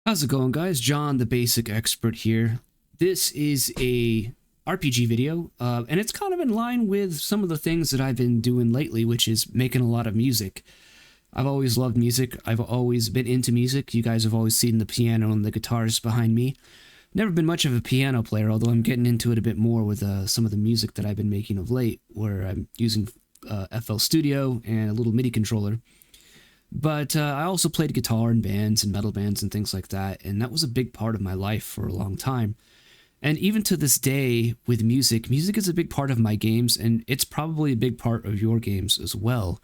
How's it going, guys? John, the basic expert here. This is a RPG video, and it's kind of in line with some of the things that I've been doing lately, which is making a lot of music. I've always loved music. I've always been into music. You guys have always seen the piano and the guitars behind me. Never been much of a piano player, although I'm getting into it a bit more with some of the music that I've been making of late, where I'm using FL Studio and a little MIDI controller. But I also played guitar in bands and metal bands and things like that, and that was a big part of my life for a long time. And even to this day with music is a big part of my games, and it's probably a big part of your games as well.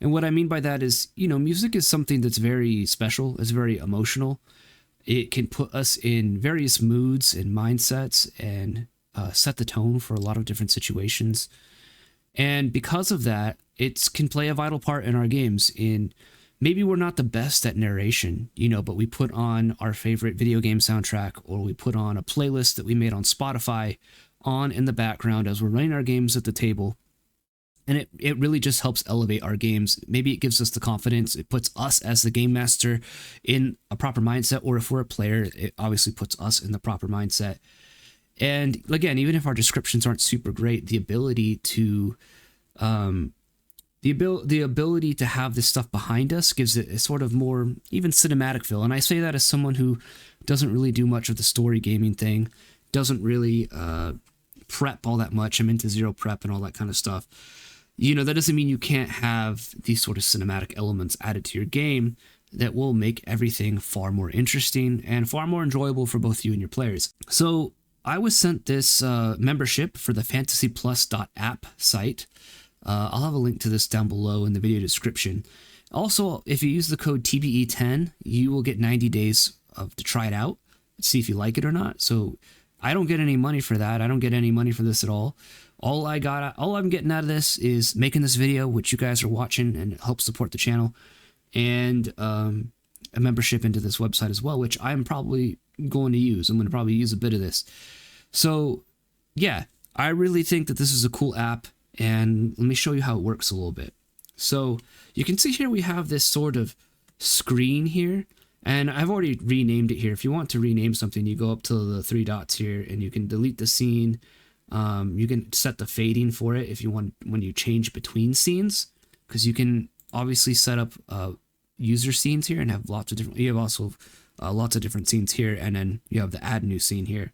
And what I mean by that is, music is something that's very special, it's very emotional. It can put us in various moods and mindsets and set the tone for a lot of different situations. And because of that, it can play a vital part in our games. Maybe we're not the best at narration, but we put on our favorite video game soundtrack, or we put on a playlist that we made on Spotify on in the background as we're running our games at the table. And it really just helps elevate our games. Maybe it gives us the confidence. It puts us as the game master in a proper mindset, or if we're a player, it obviously puts us in the proper mindset. And again, even if our descriptions aren't super great, the ability to to have this stuff behind us gives it a sort of more even cinematic feel. And I say that as someone who doesn't really do much of the story gaming thing, doesn't really prep all that much. I'm into zero prep and all that kind of stuff. That doesn't mean you can't have these sort of cinematic elements added to your game that will make everything far more interesting and far more enjoyable for both you and your players. So I was sent this membership for the fantasyplus.app site. I'll have a link to this down below in the video description. Also, if you use the code TBE10, you will get 90 days to try it out, see if you like it or not. So I don't get any money for that. I don't get any money for this at all. All I'm getting out of this is making this video, which you guys are watching and help support the channel, and a membership into this website as well, which I'm probably going to use. I'm going to probably use a bit of this. So yeah, I really think that this is a cool app, and let me show you how it works a little bit. So you can see here we have this sort of screen here, and I've already renamed it here. If you want to rename something, you go up to the three dots here and you can delete the scene. You can set the fading for it if you want when you change between scenes, because you can obviously set up user scenes here and have lots of different. You have also lots of different scenes here, and then you have the add new scene here.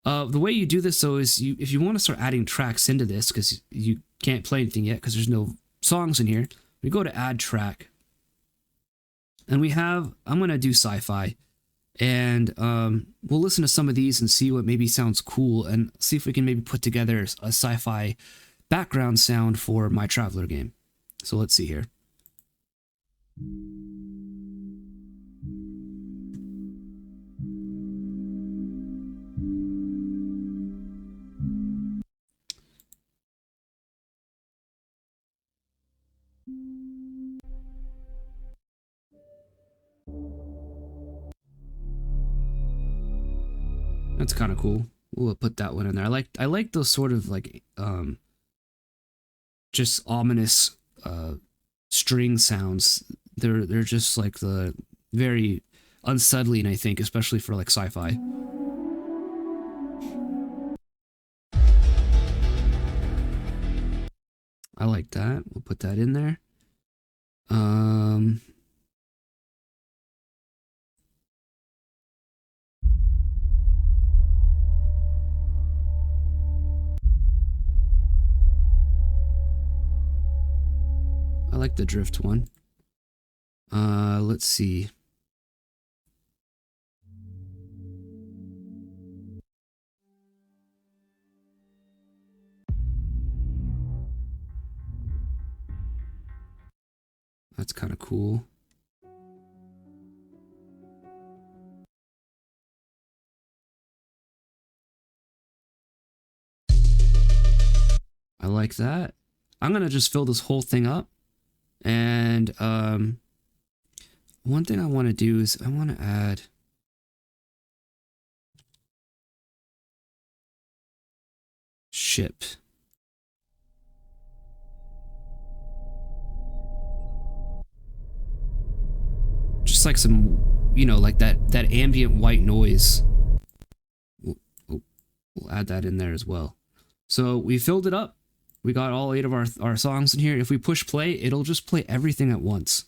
The way you do this though is if you want to start adding tracks into this, because you can't play anything yet because there's no songs in here, we go to add track, and I'm going to do sci-fi, and we'll listen to some of these and see what maybe sounds cool, and see if we can maybe put together a sci-fi background sound for my Traveler game. So let's see here. That's kind of cool. We'll put that one in there. I like those sort of like just ominous string sounds. They're just like the very unsettling, I think, especially for like sci-fi. I like that. We'll put that in there. I like the drift one. Let's see. That's kind of cool. I like that. I'm gonna just fill this whole thing up. And one thing I want to do is I want to add ship. Just like some you know, like that ambient white noise. We'll add that in there as well. So we filled it up. We got all 8 of our songs in here. If we push play, it'll just play everything at once.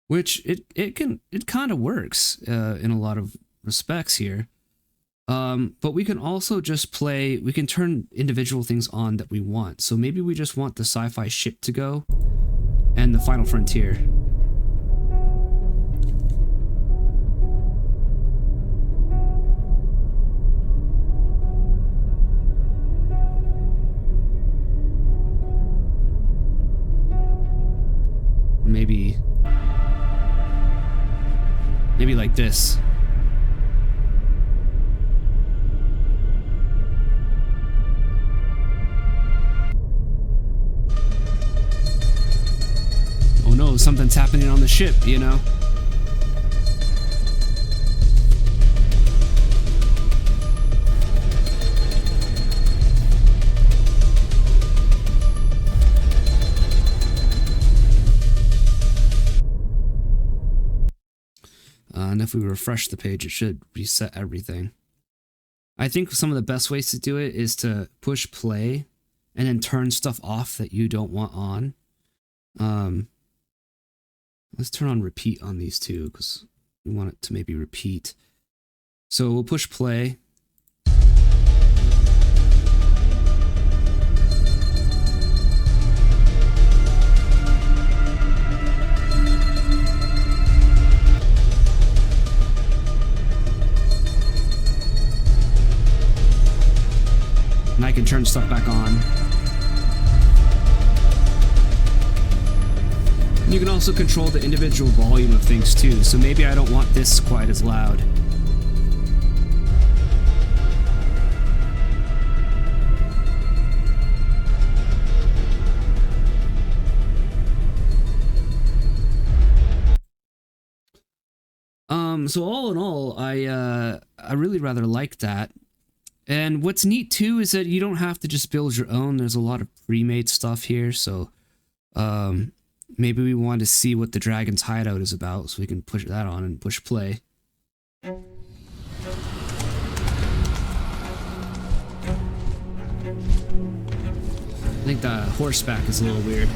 Which it kind of works in a lot of respects here. But we can also just play, we can turn individual things on that we want. So maybe we just want the sci-fi ship to go and the Final Frontier. Maybe like this. Oh no, something's happening on the ship, you know? And if we refresh the page, it should reset everything. I think some of the best ways to do it is to push play and then turn stuff off that you don't want on. Let's turn on repeat on these two because we want it to maybe repeat. So we'll push play. And I can turn stuff back on. You can also control the individual volume of things too, so maybe I don't want this quite as loud. So all in all, I really rather like that. And what's neat too is that you don't have to just build your own. There's a lot of pre-made stuff here, so maybe we want to see what the Dragon's Hideout is about, so we can push that on and push play. I think the horseback is a little weird.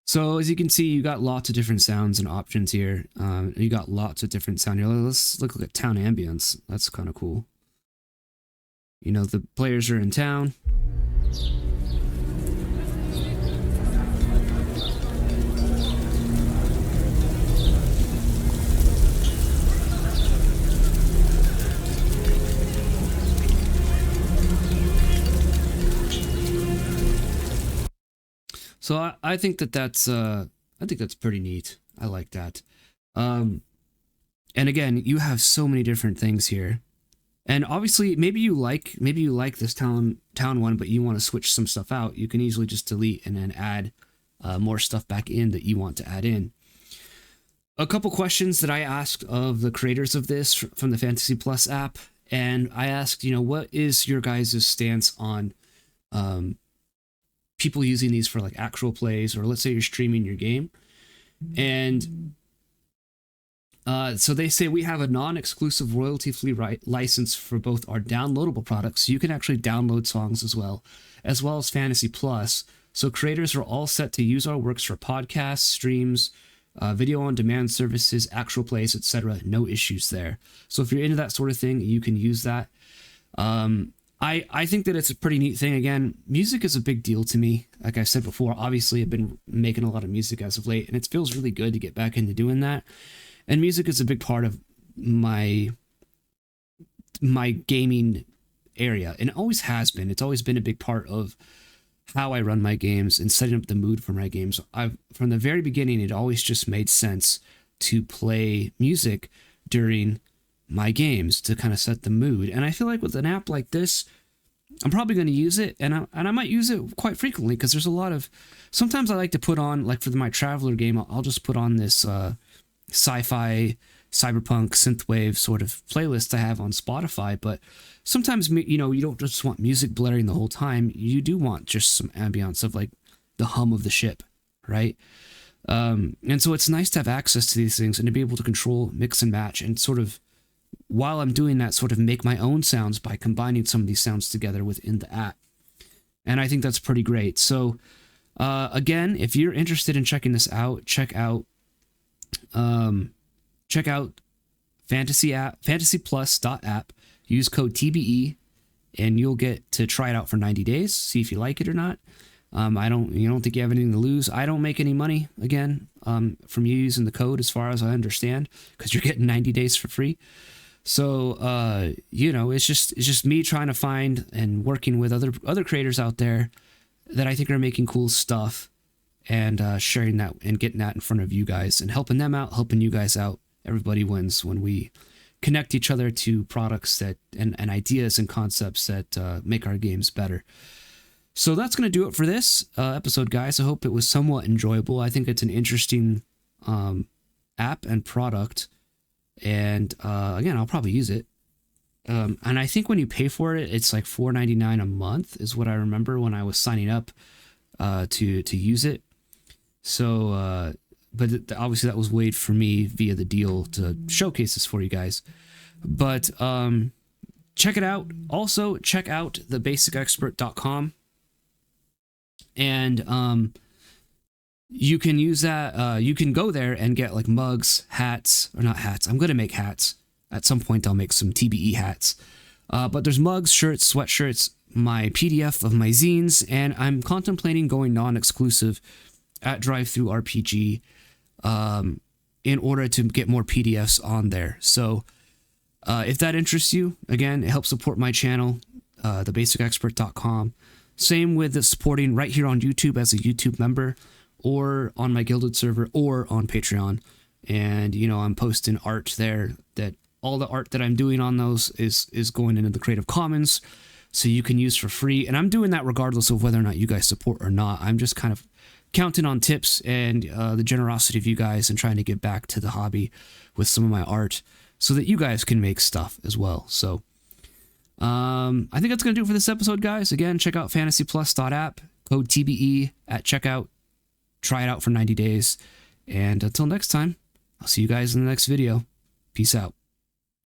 So as you can see, you got lots of different sounds and options here. You got lots of different sound here. Let's look at town ambience. That's kind of cool. You know, the players are in town. So I think that's pretty neat. I like that. And again, you have so many different things here. And obviously, maybe you like this town one, but you want to switch some stuff out. You can easily just delete and then add more stuff back in that you want to add in. A couple questions that I asked of the creators of this from the Fantasy Plus app, and I asked, you know, what is your guys' stance on people using these for like actual plays, or let's say you're streaming your game. And so they say we have a non-exclusive royalty-free license for both our downloadable products. So you can actually download songs as well as Fantasy Plus. So creators are all set to use our works for podcasts, streams, video on demand services, actual plays, etc. No issues there. So if you're into that sort of thing, you can use that. I think that it's a pretty neat thing. Again, music is a big deal to me. Like I said before, obviously I've been making a lot of music as of late, and it feels really good to get back into doing that. And music is a big part of my gaming area, and it always has been. It's always been a big part of how I run my games and setting up the mood for my games. From the very beginning, it always just made sense to play music during my games to kind of set the mood. And I feel like with an app like this, I'm probably going to use it, and I might use it quite frequently, because there's a lot of, sometimes I like to put on, like for my Traveler game, I'll just put on this sci-fi, cyberpunk, synthwave sort of playlist I have on Spotify. But sometimes, you know, you don't just want music blaring the whole time. You do want just some ambience of like the hum of the ship, right? And so it's nice to have access to these things and to be able to control, mix and match, and sort of, while I'm doing that, sort of make my own sounds by combining some of these sounds together within the app. And I think that's pretty great. So again, if you're interested in checking this out, check out fantasyplus.app, use code TBE, and you'll get to try it out for 90 days, see if you like it or not. You don't think you have anything to lose. I don't make any money, again, from you using the code, as far as I understand, because you're getting 90 days for free. So, you know, it's just me trying to find and working with other creators out there that I think are making cool stuff, and sharing that and getting that in front of you guys and helping them out, helping you guys out. Everybody wins when we connect each other to products that and ideas and concepts that make our games better. So that's going to do it for this episode, guys. I hope it was somewhat enjoyable. I think it's an interesting app and product. And again, I'll probably use it. And I think when you pay for it, it's like $4.99 a month is what I remember when I was signing up to use it. So, but obviously that was waived for me via the deal to showcase this for you guys. But check it out. Also, check out thebasicexpert.com. And you can use that. You can go there and get like mugs, hats, or not hats. I'm going to make hats. At some point, I'll make some TBE hats. But there's mugs, shirts, sweatshirts, my PDF of my zines, and I'm contemplating going non-exclusive at DriveThruRPG in order to get more PDFs on there. So if that interests you, again, it helps support my channel, thebasicexpert.com. Same with the supporting right here on YouTube as a YouTube member, or on my Guilded server, or on Patreon. And, you know, I'm posting art there, that all the art that I'm doing on those is going into the Creative Commons, so you can use for free. And I'm doing that regardless of whether or not you guys support or not. I'm just kind of counting on tips and the generosity of you guys, and trying to give back to the hobby with some of my art so that you guys can make stuff as well. So I think that's going to do it for this episode, guys. Again, check out fantasyplus.app, code TBE at checkout. Try it out for 90 days. And until next time, I'll see you guys in the next video. Peace out.